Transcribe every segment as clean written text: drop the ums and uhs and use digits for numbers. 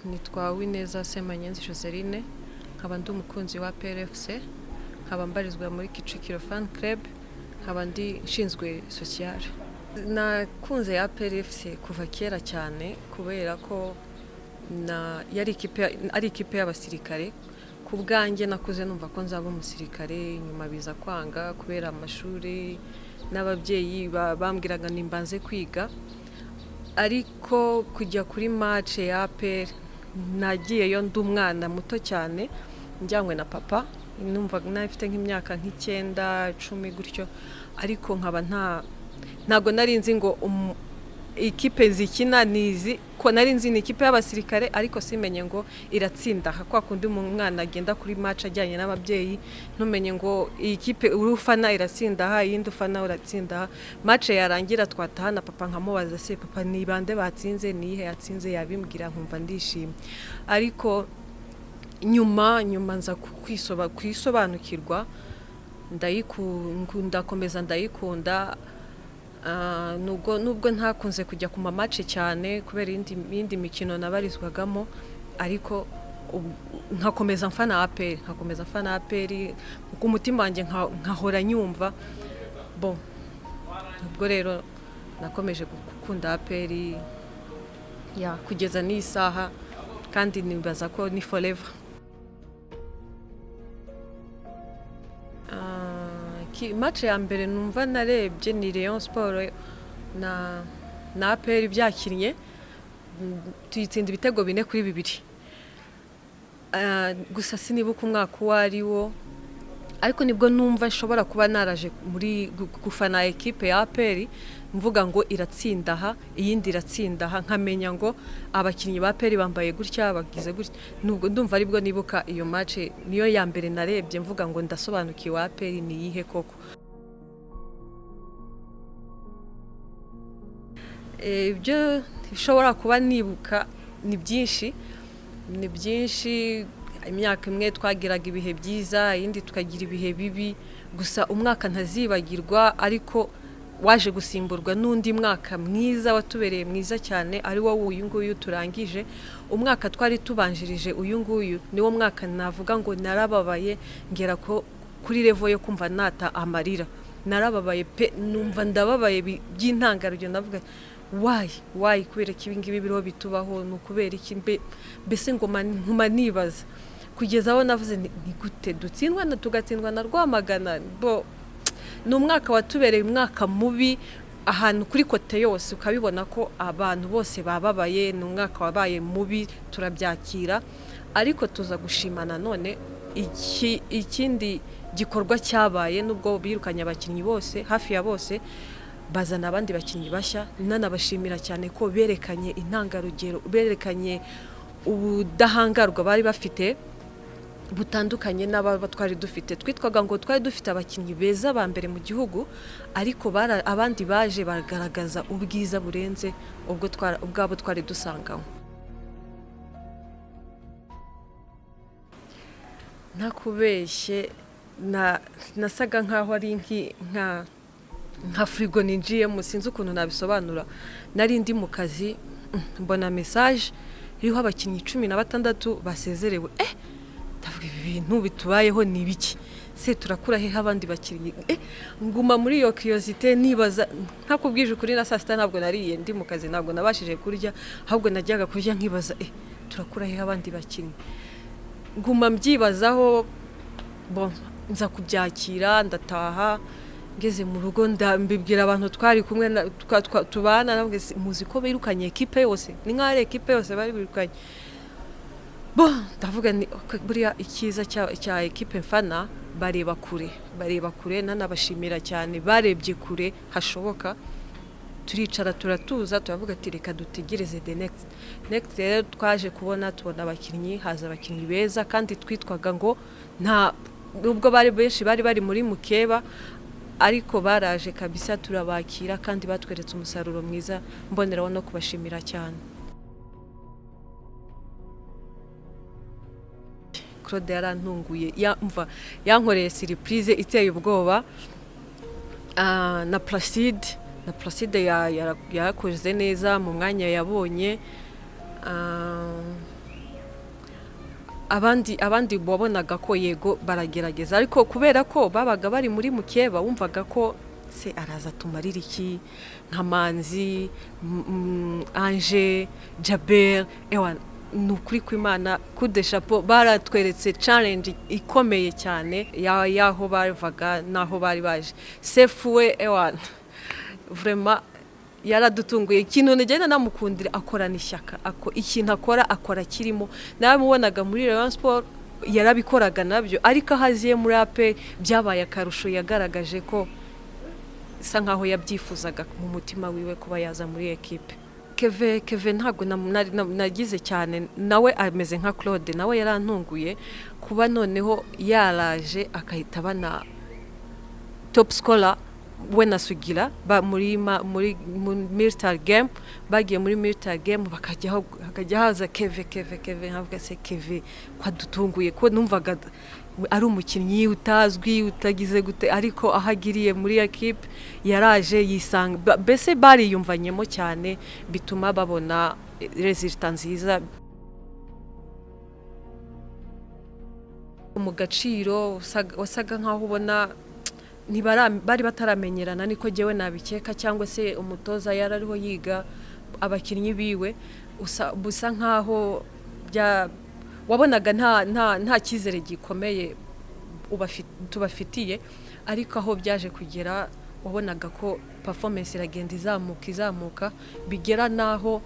nitwa Wineza Semanyenzi Joselyne nkaba ndi umukunzi wa APR FC nkaba mbarizwa muri Kicukiro Fan Club nkaba ndi nshinzwe social. Nakunze APR FC kuva kera cyane kubera ko yari ikipe y'abasirikare. Ku bwanjye nakuze numva ko nzaba umusirikare, nyuma biza kwanga kubera amashuri n'ababyeyi bambwiraga nimbanze kwiga. Ariko kujya kuri match ya APR nagiyeyo ndi umwana muto cyane njyanywe na papa, numva nafite nk'imyaka nk'ikenda 10 gutyo, ariko nkaba ntago nari nzi ngo ikipe zikina nizi ko nari nzi ni ikipe y'abasirikare, ariko simenye ngo iratsinda kwa kundi umwana agenda kuri match ajyanye n'ababyeyi ntumenye ngo ikipe urufana iratsinda yindi ufana uratsinda. Match yarangira twataha na papa nkamubaza se papa ni bande batsinze, nihe yatsinze, yabimbwira nkumva ndishimye. Ariko nyuma nza kwisobanukirwa ndakomeza ndayikunda. Nubwo ntakunze kujya ku match cyane kubera indi mikino nabarizwagamo, ariko nkakomeza mfana APR ku mutima wanjye nkahora nyumva. Bon, ubwo rero nakomeje gukunda APR kugeza n'isaha, kandi nibaza ko ni forever. Match ya mbere numva narebye ni Rayon Sport na APR byakinnye, tuyitsinda ibitego 4-2. Gusa sinibuka umwaka wari wo, ariko nibwo numva nshobora kuba naraje muri gufana equipe ya APR mvuga ngo iratsinda iyindi iratsinda nkamenya ngo abakinnyi ba APR bambaye gutya bagize gutya. Nubwo ndumva aribwo nibuka iyo match niyo ya mbere narebye mvuga ngo ndasobanukiwe APR ni yihe koko. Ibyo bishobora kuba nibuka ni byinshi. Imyaka imwe twagiraga ibihe byiza, iyindi tukagira ibihe bibi. Gusa umwaka ntazibagirwa ariko waje gusimburwa n'undi mwaka mwiza watubereye mwiza cyane, ari wo uyu nguyu turangije. Umwaka twari tubanjirije uyu nguyu niwo mwaka navuga ngo narababaye ngera ko kuri level yo kumva nata amarira. Narababaye pe, numva ndababaye by'intangarugero, ndavuga why kubera kibingibi biriho bitubaho, n'ukubera iki mbese ngo nkuma nibaza kugeza aho navuze ni gute dutsindwa na tugatsindwa na Rwamagana. Ni umwaka watubereye umwaka mubi ahantu kuri kote yose, ukabibona ko abantu bose bababaye. Ni umwaka wabaye mubi, turabyakira, ariko tuza gushimana none ikindi gikorwa cyabaye. Nubwo birukanye abakinnyi bose, hafi ya bose, bazana abandi bakinnyi bashya. Nanabashimira cyane ko berekanye intangarugero, berekanye ubudahangarwa bari bafite butandukanye n'aba twari dufite. Twitwaga ngo twari dufite abakinnyi beza ba mbere mu gihugu, ariko abandi baje bagaragaza ubwiza burenze ubwabo twari dusangamo. Nakubeshye nasaga nkaho ari nka frigo ninjiyemo, sinzi ukuntu nabisobanura. Nari ndi mu kazi mbona message iriho abakinnyi 16 basezerewe. Ndavuga ibi bintu bitubayeho ni biki se, turakura he abandi bakinnyi? Nguma muri iyo curiosity nibaza. Ntakubwije ukuri na saa sita ntabwo nariye, ndi mu kazi ntabwo nabashije kurya, ahubwo najyaga kurya nkibaza turakura he abandi bakinnyi. Nguma mbyibazaho. Bon, nza kubyakira ndataha. Ngeze mu rugo ndambibwira abantu twari kumwe tubana, navuga muzi ko birukanye equipe yose, ni nk'are equipe yose bari birukanye. Ndavuga ni buriya ikiza cya equipe mfana bareba kure. Nanabashimira cyane, barebye kure hashoboka. Turicara turatuza, turavuga ati reka dutegereze the next. Rero twaje tubona abakinnyi, haza abakinnyi beza, kandi twitwaga ngo nubwo bari benshi bari muri mukeba, ariko baraje kabisa turabakira, kandi batweretse umusaruro mwiza. Mboneraho no kubashimira cyane. Claude yarantunguye, yankoreye surprise iteye ubwoba. Na Placide yarakoze neza mu mwanya yabonye. abandi wabonaga ko yego baragerageza ariko kubera ko babaga bari muri mukeba wumvaga ko se araza tumarira iki nka Manzi Ange Jaber nukuri kw'Imana kude chapeau baratweretse challenge ikomeye cyane yaho bavaga naho bari baje sefuwe vraiment yaradutunguye ikintu negenda namukundira akorana ishyaka ikintu akora kirimo namubonaga muri Rayon Sport yarabikoraga nabyo ariko haziye muri AP byabaye akarusho yagaragaje ko isa nkaho yabyifuzaga mu mutima wiwe kuba yaza muri equipe Keve ntabwo nagize cyane nawe ameze nka Claude nawe yarantunguye kuba noneho yaraje akahita bana top scorer we na Sugira muri military game bagiye muri military game bakajya haza Keve nkavuga se Keve kwadutunguye ko numvaga ari umukinnyi utazwi utagize gute ariko ahagiriye muri equipe yaraje yisanga bese bari yumvanyemo cyane bituma babona resultat nziza mu gaciro wasaga nkaho ubona bari bataramenyerana niko jewe nabikeka cyangwa se umutoza yarariho yiga abakinnyi biwe busa nkaho wabonaga nta kizere gikomeye tubafitiye ariko aho byaje kugera wabonaga ko performance iragenda izamuka bigera naho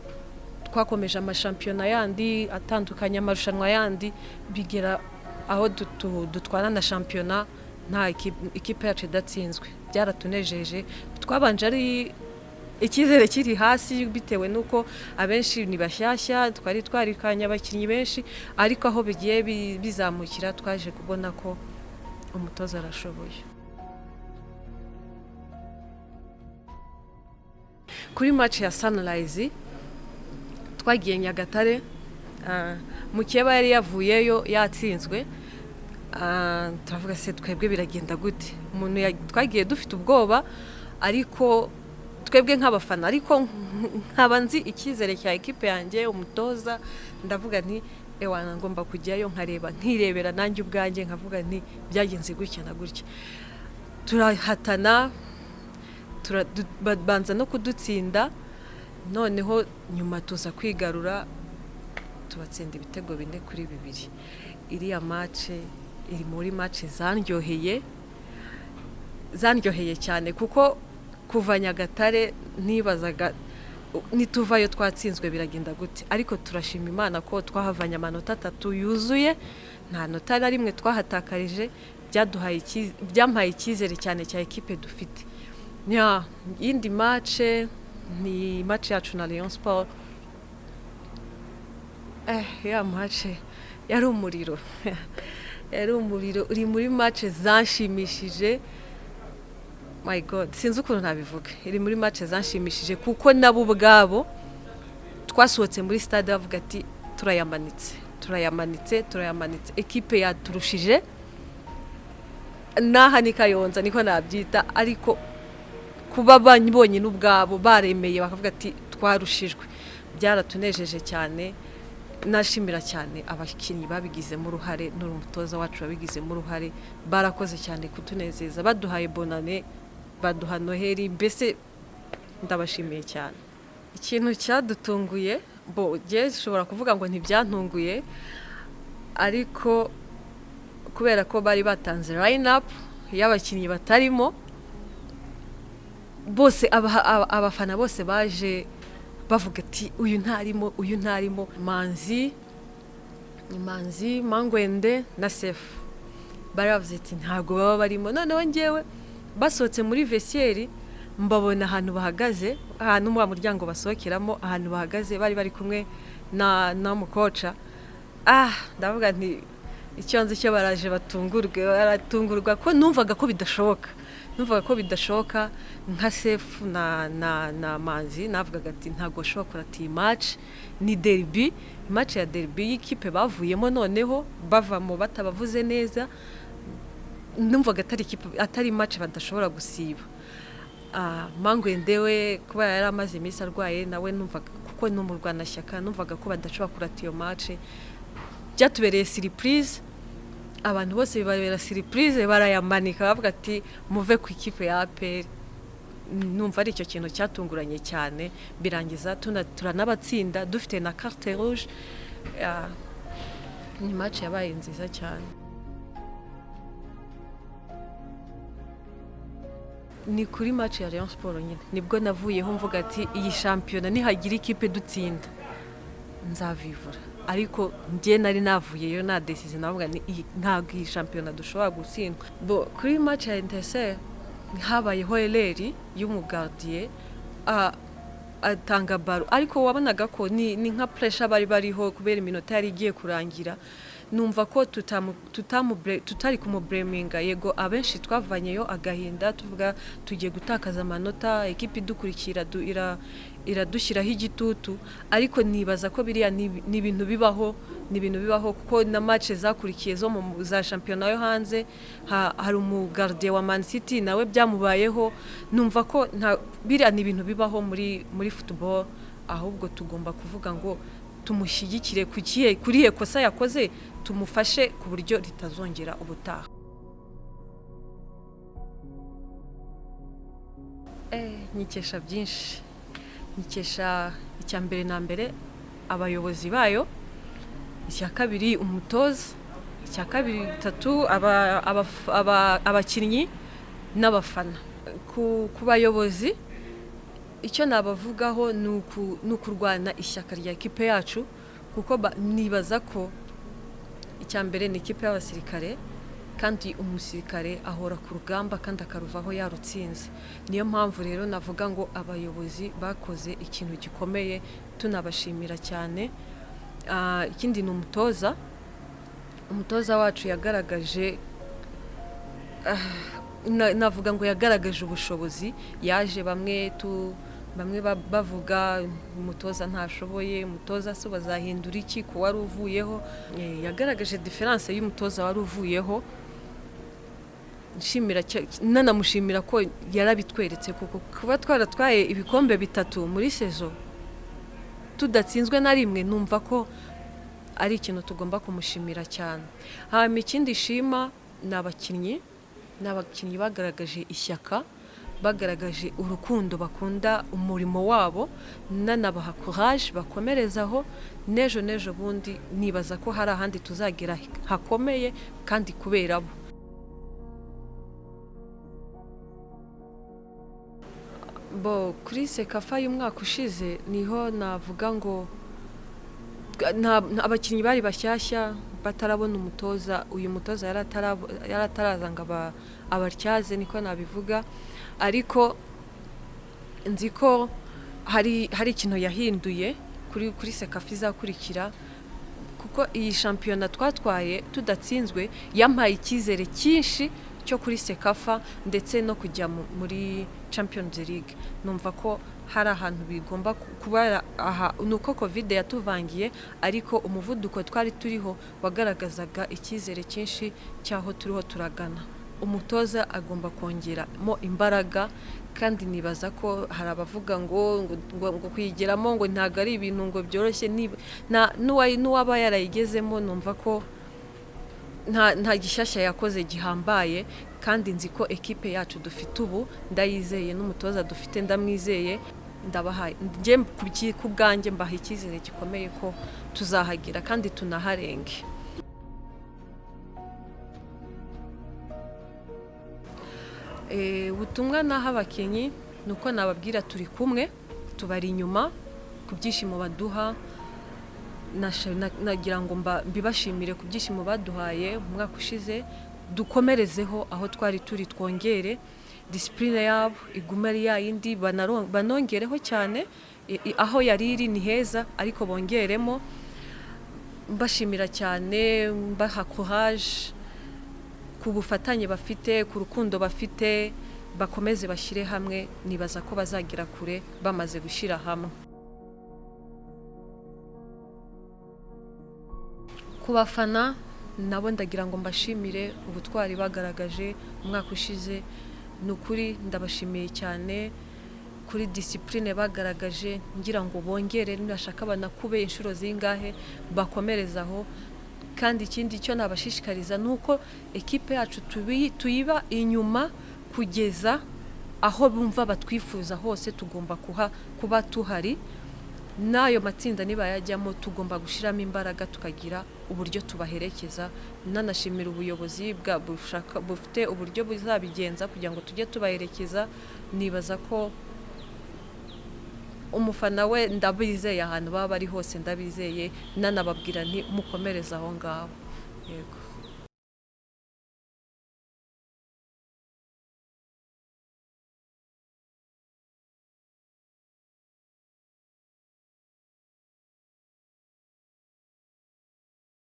twakomeje amashampiyona yandi atandukanye amarushanwa yandi bigera aho dutwana na shampiyona nta ikipe yacu idatsinzwe byaratunejeje twabanje ari ikizere kiri hasi bitewe nuko abenshi ni bashyashya twari twarikanye abakinnyi benshi ariko aho bigiye bizamukira twaje kubona ko umutoza arashoboye kuri match ya Sunrise twagiye Nyagatare mukeba yari yavuyeyo yatsinzwe turavuga se twebwe biragenda gute umuntu twagiye dufite ubwoba ariko twebwe nk'abafana ariko nkabanzi ikizere cya equipe yanjye umutoza ndavuga nti ngomba kujyayo nkirebera nanjye ubwanjye nkavuga nti byagenze gutya na gutya turahatana banza no kudutsinda noneho nyuma tuza kwigarura tubatsinda ibitego 4-2 iriya match iri muri match zanryoheye cyane kuko kuva Nyagatare nibazaga nituvayo twatsinzwe biragenda gute ariko turashima Imana ko twahavanye amanota 3 yuzuye nta nota na rimwe twahatakarije byampaye ikizere cyane cya equipe dufite yindi match ni match yacu na Rayon Sport ya match yari umuriro uri muri match zanshimishije my god sinzi ukuntu nabivuga iri muri match zanshimishije kuko nabo ubwabo twasohotse muri stade bavuga ati turayamanitse equipe yaturushije naha nikayonza niko nabyita ariko kuba banyibonye n'ubwabo baremeye bakavuga ati twarushijwe byaratunejeje cyane nashimira cyane abakinnyi babigizemo uruhare n'umutoza wacu babigizemo uruhare barakoze cyane kutunezeza baduhaye bonane baduha noheri mbese ndabashimiye cyane ikintu cyadutunguye ushobora kuvuga ngo ntibyantunguye ariko kubera ko bari batanze line up y'abakinnyi batarimo bose abafana bose baje bavuga ati uyu ntarimo Manzi Mangwende na Sefu baravuze ati ntago baba barimo noneho ngewe basohotse muri vestiaire mbabona ahantu bahagaze ahantu mu muryango basohokeramo ahantu bahagaze bari kumwe na mukoca ndavuga nti icyo nzi cyo baraje baratungurwa ko numvaga ko bidashoboka nka Sefu na Manzi navugaga ati ntago ashobora kurata iyi match ni derby match ya derby y'ikipe bavuyemo noneho bavamo batabavuze neza numvaga atari match badashobora gusiba Mangwende we kuba yari amaze iminsi arwaye nawe numvaga kuko no mu Rwanda shyaka numvaga ko badashobora kurata iyo match byatubereye surprise, abantu bose bibabera surprise, barayamanika bavuga ati muve ku ikipe ya APR. Numva ari icyo kintu cyatunguranye cyane, birangiza turanabatsinda dufite na carte rouge. Ni match yabaye nziza cyane. Ni kuri match ya Rayon Sport nyine nibwo navuyeho mvuga ati iyi championnat nihagira ikipe dutsinda nzavivura, ariko njye nari navuyeyo na decision navuga ni ntabwo iyi championnat dushobora gutsindwa. Kuri match ya Etincelle habayeho eleri y'umugardie atanga baro, ariko wabonaga ko ni nka pressure bariho kubera iminota yari igiye kurangira. Numva ko tutari kumubreminga, yego abenshi twavanyeyo agahinda tuvuga tugiye gutakaza amanota, ekipi dukurikira iradushyiraho igitutu, ariko nibaza ko biriya ni ibintu bibaho kuko na match zakurikiye zo mu za championnat yo hanze hari umugardie wa Man City nawe byamubayeho. Numva ko biriya ni ibintu bibaho muri football, ahubwo tugomba kuvuga ngo tumushyigikire kuri kosa yakoze, tumufashe ku buryo ritazongera ubutaha. Nikesha byinshi, nikesha icya mbere na mbere abayobozi bayo, icya kabiri umutoza, icya kabiri tatu abakinnyi n'abafana. Ku bayobozi icyo nabavugaho ni ukurwana ishyaka rya ekipe yacu, kuko nibaza ko icya mbere ni ikipe y'abasirikare, kandi umusirikare ahora ku rugamba kandi akaruvaho yarutsinze. Niyo mpamvu rero navuga ngo abayobozi bakoze ikintu gikomeye, tunabashimira cyane. Ikindi ni umutoza wacu yagaragaje, navuga ngo yagaragaje ubushobozi. Yaje bamwe bavuga umutoza ntashoboye, umutoza se bazahindura iki ku wari uvuyeho. Yagaragaje difference y'umutoza wari uvuyeho, nanamushimira ko yarabitweretse, kuko kuba twaratwaye ibikombe 3 muri saison tudatsinzwe na rimwe, numva ko ari ikintu tugomba kumushimira cyane. Hama ikindi shima n'abakinnyi bagaragaje ishyaka, bagaragaje urukundo, bakunda umurimo wabo, nanabaha courage bakomerezaho. Nejo bundi nibaza ko hari ahandi tuzagera hakomeye kandi kubera bo. Kuri sekafa y'umwaka ushize niho navuga ngo abakinnyi bari bashyashya batarabona umutoza. Uyu mutoza yarataraza ngo abartyaze, niko nabivuga, ariko nzi ko hari ikintu yahinduye kuri sekafa izakurikira, kuko iyi championnat twatwaye tudatsinzwe yampaye icyizere cyinshi cyo kuri sekafa ndetse no kujya muri Champions League. Numva ko hari ahantu bigomba kuba nuko covid yatuvangiye, ariko umuvuduko twari turiho wagaragazaga icyizere cyinshi cyaho turiho turagana. Umutoza agomba kongeramo imbaraga, kandi nibaza ko hari abavuga ngo kwigeramo ngo ntago ari ibintu ngo byoroshye. N'uwaba yarayigezemo, numva ko nta gishyashya yakoze gihambaye, kandi nzi ko ekipe yacu dufite ubu ndayizeye, n'umutoza dufite ndamwizeye. Ndabahaye ku bwanjye mbaha icyizere gikomeye ko tuzahagira kandi tunaharenge. Ubutumwa naho abakinnyi nuko nababwira turi kumwe, tubari inyuma ku byishimo baduha. Nagira ngo mbibashimire ku byishimo baduhaye umwaka ushize, dukomerezeho aho twari turi, twongere discipline yabo igume ari yindi, banongereho cyane. Aho yari iri ni heza, ariko bongeremo. Mbashimira cyane, mbaha courage ku bufatanye bafite, ku rukundo bafite. Bakomeze bashyire hamwe, nibaza ko bazagira kure bamaze gushyira hamwe. Ku bafana nabo ndagira ngo mbashimire ubutwari bagaragaje umwaka ushize. Nukuri ndabashimiye cyane kuri discipline bagaragaje, ngira ngo bongere, nibashaka banakube inshuro zingahe bakomerezaho. kandi ikindi cyo nabashishikariza nuko ekipe yacu tuyiba inyuma kugeza aho bumva batwifuza hose. Tugomba kuba tuhari, n'ayo matsinda niba yajyamo tugomba gushiramo imbaraga tukagira uburyo tubaherekeza. Nanashimira ubuyobozi bufite uburyo buzabigenza kugira ngo tujye tubaherekeza. Nibaza ko umufana we ndabizeye ahantu baba bari hose, ndabizeye nanababwira nti mukomereza aho ngaho. Yego.